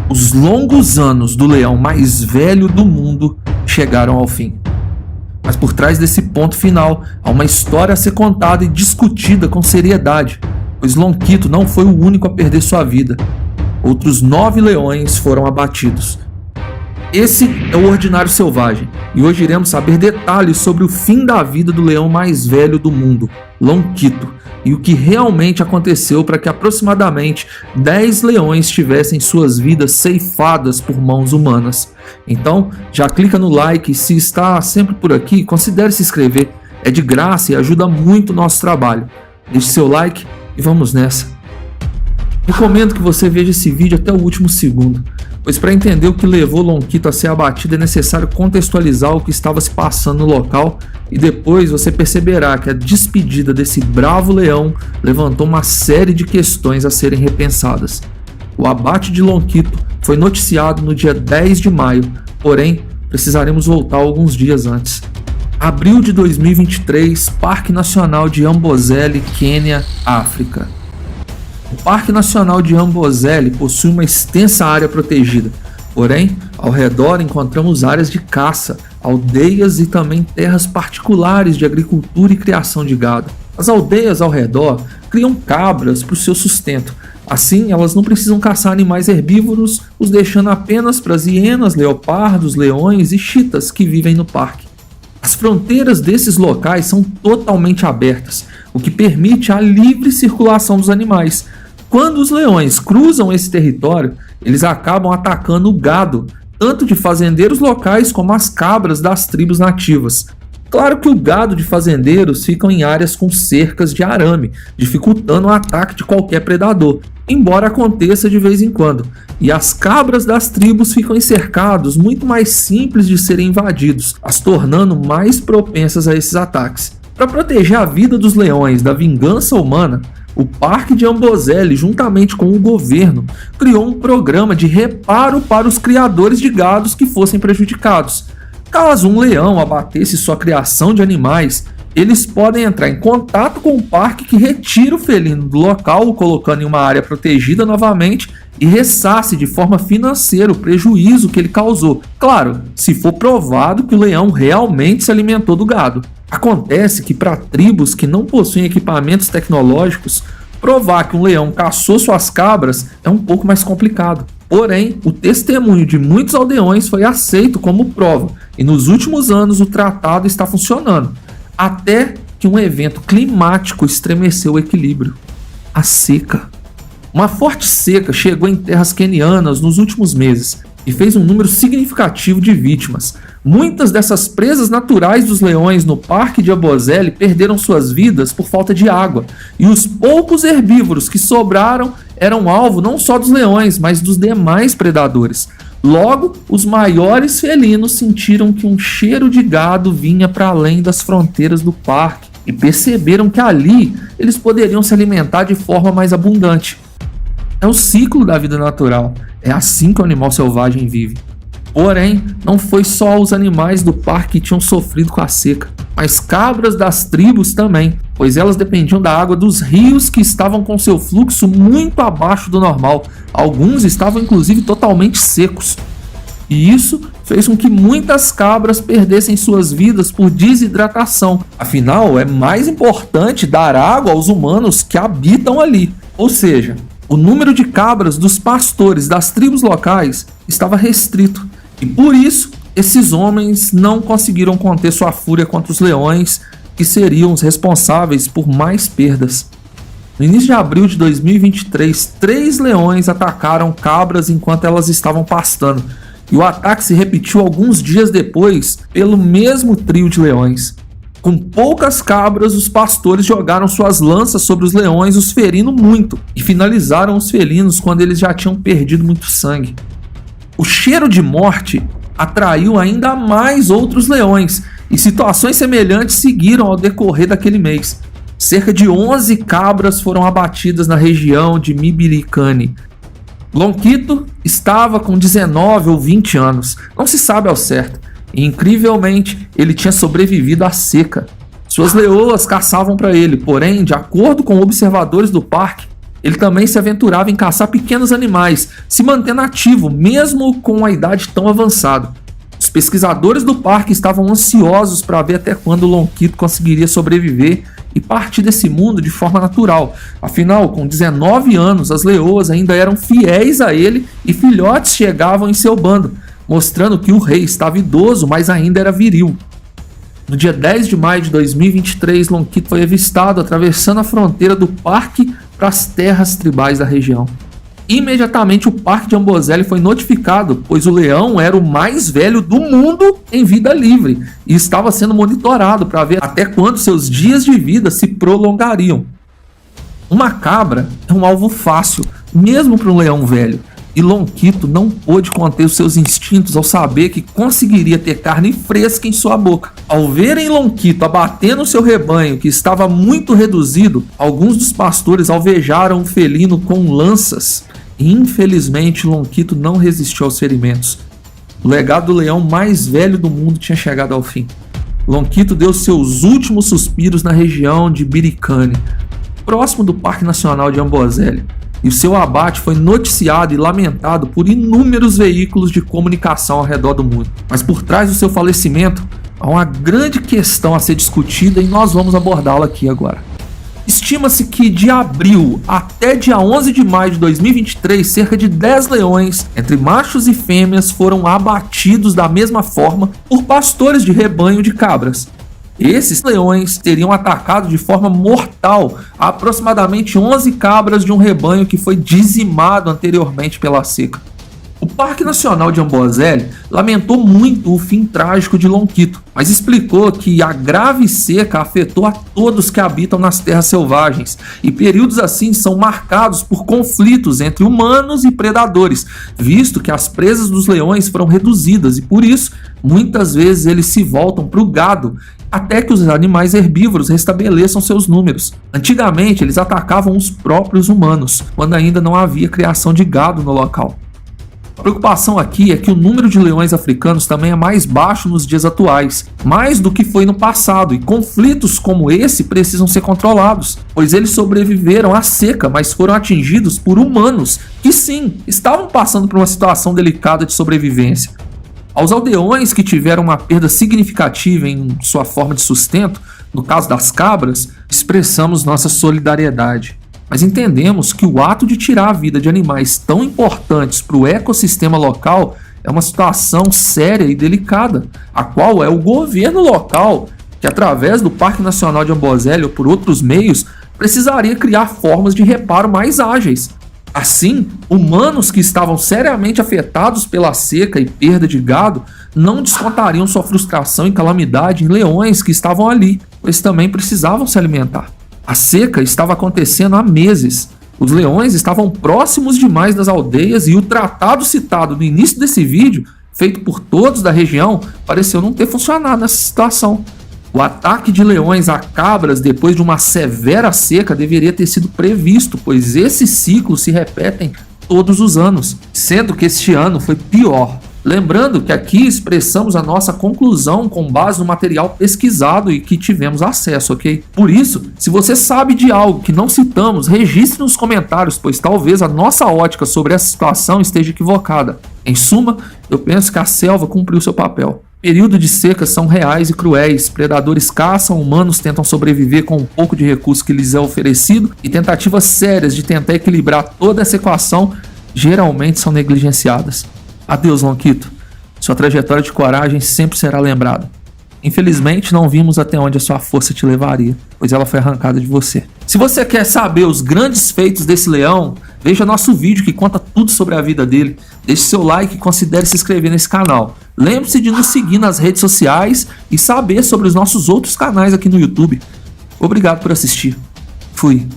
Os longos anos do leão mais velho do mundo chegaram ao fim. Mas por trás desse ponto final, há uma história a ser contada e discutida com seriedade, pois Lonquito não foi o único a perder sua vida. Outros 9 leões foram abatidos. Esse é o Ordinário Selvagem, e hoje iremos saber detalhes sobre o fim da vida do leão mais velho do mundo, Lonquito, e o que realmente aconteceu para que aproximadamente 10 leões tivessem suas vidas ceifadas por mãos humanas. Então, já clica no like e se está sempre por aqui, considere se inscrever. É de graça e ajuda muito o nosso trabalho. Deixe seu like e vamos nessa. Recomendo que você veja esse vídeo até o último segundo, pois para entender o que levou Lonquito a ser abatido é necessário contextualizar o que estava se passando no local, e depois você perceberá que a despedida desse bravo leão levantou uma série de questões a serem repensadas. O abate de Lonquito foi noticiado no dia 10 de maio, porém precisaremos voltar alguns dias antes. Abril de 2023, Parque Nacional de Amboseli, Quênia, África. O Parque Nacional de Amboseli possui uma extensa área protegida, porém, ao redor encontramos áreas de caça, aldeias e também terras particulares de agricultura e criação de gado. As aldeias ao redor criam cabras para o seu sustento, assim elas não precisam caçar animais herbívoros, os deixando apenas para as hienas, leopardos, leões e chitas que vivem no parque. As fronteiras desses locais são totalmente abertas, o que permite a livre circulação dos animais. Quando os leões cruzam esse território, eles acabam atacando o gado, tanto de fazendeiros locais como as cabras das tribos nativas. Claro que o gado de fazendeiros fica em áreas com cercas de arame, dificultando o ataque de qualquer predador, embora aconteça de vez em quando. E as cabras das tribos ficam em cercados muito mais simples de serem invadidos, as tornando mais propensas a esses ataques. Para proteger a vida dos leões da vingança humana, o Parque de Amboseli, juntamente com o governo, criou um programa de reparo para os criadores de gados que fossem prejudicados. Caso um leão abatesse sua criação de animais, eles podem entrar em contato com o parque que retira o felino do local, o colocando em uma área protegida novamente e ressarce de forma financeira o prejuízo que ele causou. Claro, se for provado que o leão realmente se alimentou do gado. Acontece que para tribos que não possuem equipamentos tecnológicos, provar que um leão caçou suas cabras é um pouco mais complicado. Porém, o testemunho de muitos aldeões foi aceito como prova, e nos últimos anos o tratado está funcionando, até que um evento climático estremeceu o equilíbrio: a seca. Uma forte seca chegou em terras quenianas nos últimos meses e fez um número significativo de vítimas. Muitas dessas presas naturais dos leões no Parque de Amboseli perderam suas vidas por falta de água, e os poucos herbívoros que sobraram eram alvo não só dos leões, mas dos demais predadores. Logo, os maiores felinos sentiram que um cheiro de gado vinha para além das fronteiras do parque e perceberam que ali eles poderiam se alimentar de forma mais abundante. É o ciclo da vida natural, é assim que o animal selvagem vive. Porém, não foi só os animais do parque que tinham sofrido com a seca, mas cabras das tribos também, pois elas dependiam da água dos rios que estavam com seu fluxo muito abaixo do normal. Alguns estavam inclusive totalmente secos. E isso fez com que muitas cabras perdessem suas vidas por desidratação. Afinal, é mais importante dar água aos humanos que habitam ali. Ou seja, o número de cabras dos pastores das tribos locais estava restrito. E por isso, esses homens não conseguiram conter sua fúria contra os leões, que seriam os responsáveis por mais perdas. No início de abril de 2023, 3 leões atacaram cabras enquanto elas estavam pastando, e o ataque se repetiu alguns dias depois pelo mesmo trio de leões. Com poucas cabras, os pastores jogaram suas lanças sobre os leões, os ferindo muito, e finalizaram os felinos quando eles já tinham perdido muito sangue. O cheiro de morte atraiu ainda mais outros leões, e situações semelhantes seguiram ao decorrer daquele mês. Cerca de 11 cabras foram abatidas na região de Mibilicane. Lonquito estava com 19 ou 20 anos, não se sabe ao certo, e incrivelmente ele tinha sobrevivido à seca. Suas leoas caçavam para ele, porém, de acordo com observadores do parque, Ele também se aventurava em caçar pequenos animais, se mantendo ativo mesmo com a idade tão avançada. Os pesquisadores do parque estavam ansiosos para ver até quando o Longkito conseguiria sobreviver e partir desse mundo de forma natural. Afinal, com 19 anos, as leoas ainda eram fiéis a ele e filhotes chegavam em seu bando, mostrando que o rei estava idoso, mas ainda era viril. No dia 10 de maio de 2023, Longkito foi avistado atravessando a fronteira do parque para as terras tribais da região. Imediatamente o Parque de Amboseli foi notificado, pois o leão era o mais velho do mundo em vida livre e estava sendo monitorado para ver até quando seus dias de vida se prolongariam. Uma cabra é um alvo fácil, mesmo para um leão velho, e Longkito não pôde conter os seus instintos ao saber que conseguiria ter carne fresca em sua boca. Ao verem Longkito abatendo seu rebanho, que estava muito reduzido, alguns dos pastores alvejaram o felino com lanças. Infelizmente, Longkito não resistiu aos ferimentos. O legado do leão mais velho do mundo tinha chegado ao fim. Longkito deu seus últimos suspiros na região de Birikane, próximo do Parque Nacional de Amboseli, e o seu abate foi noticiado e lamentado por inúmeros veículos de comunicação ao redor do mundo. Mas por trás do seu falecimento, há uma grande questão a ser discutida e nós vamos abordá-la aqui agora. Estima-se que de abril até dia 11 de maio de 2023, cerca de 10 leões, entre machos e fêmeas, foram abatidos da mesma forma por pastores de rebanho de cabras. Esses leões teriam atacado de forma mortal aproximadamente 11 cabras de um rebanho que foi dizimado anteriormente pela seca. O Parque Nacional de Amboseli lamentou muito o fim trágico de Longkito, mas explicou que a grave seca afetou a todos que habitam nas terras selvagens, e períodos assim são marcados por conflitos entre humanos e predadores, visto que as presas dos leões foram reduzidas e por isso muitas vezes eles se voltam para o gado até que os animais herbívoros restabeleçam seus números. Antigamente eles atacavam os próprios humanos, quando ainda não havia criação de gado no local. A preocupação aqui é que o número de leões africanos também é mais baixo nos dias atuais, mais do que foi no passado, e conflitos como esse precisam ser controlados, pois eles sobreviveram à seca, mas foram atingidos por humanos que sim, estavam passando por uma situação delicada de sobrevivência. Aos aldeões que tiveram uma perda significativa em sua forma de sustento, no caso das cabras, expressamos nossa solidariedade. Mas entendemos que o ato de tirar a vida de animais tão importantes para o ecossistema local é uma situação séria e delicada, a qual é o governo local, que através do Parque Nacional de Amboseli ou por outros meios, precisaria criar formas de reparo mais ágeis. Assim, humanos que estavam seriamente afetados pela seca e perda de gado não descontariam sua frustração e calamidade em leões que estavam ali, pois também precisavam se alimentar. A seca estava acontecendo há meses. Os leões estavam próximos demais das aldeias e o tratado citado no início desse vídeo, feito por todos da região, pareceu não ter funcionado nessa situação. O ataque de leões a cabras depois de uma severa seca deveria ter sido previsto, pois esses ciclos se repetem todos os anos, sendo que este ano foi pior. Lembrando que aqui expressamos a nossa conclusão com base no material pesquisado e que tivemos acesso, ok? Por isso, se você sabe de algo que não citamos, registre nos comentários, pois talvez a nossa ótica sobre essa situação esteja equivocada. Em suma, eu penso que a selva cumpriu seu papel. Períodos de seca são reais e cruéis, predadores caçam, humanos tentam sobreviver com um pouco de recurso que lhes é oferecido e tentativas sérias de tentar equilibrar toda essa equação geralmente são negligenciadas. Adeus, Longkito. Sua trajetória de coragem sempre será lembrada. Infelizmente, não vimos até onde a sua força te levaria, pois ela foi arrancada de você. Se você quer saber os grandes feitos desse leão, veja nosso vídeo que conta tudo sobre a vida dele. Deixe seu like e considere se inscrever nesse canal. Lembre-se de nos seguir nas redes sociais e saber sobre os nossos outros canais aqui no YouTube. Obrigado por assistir. Fui.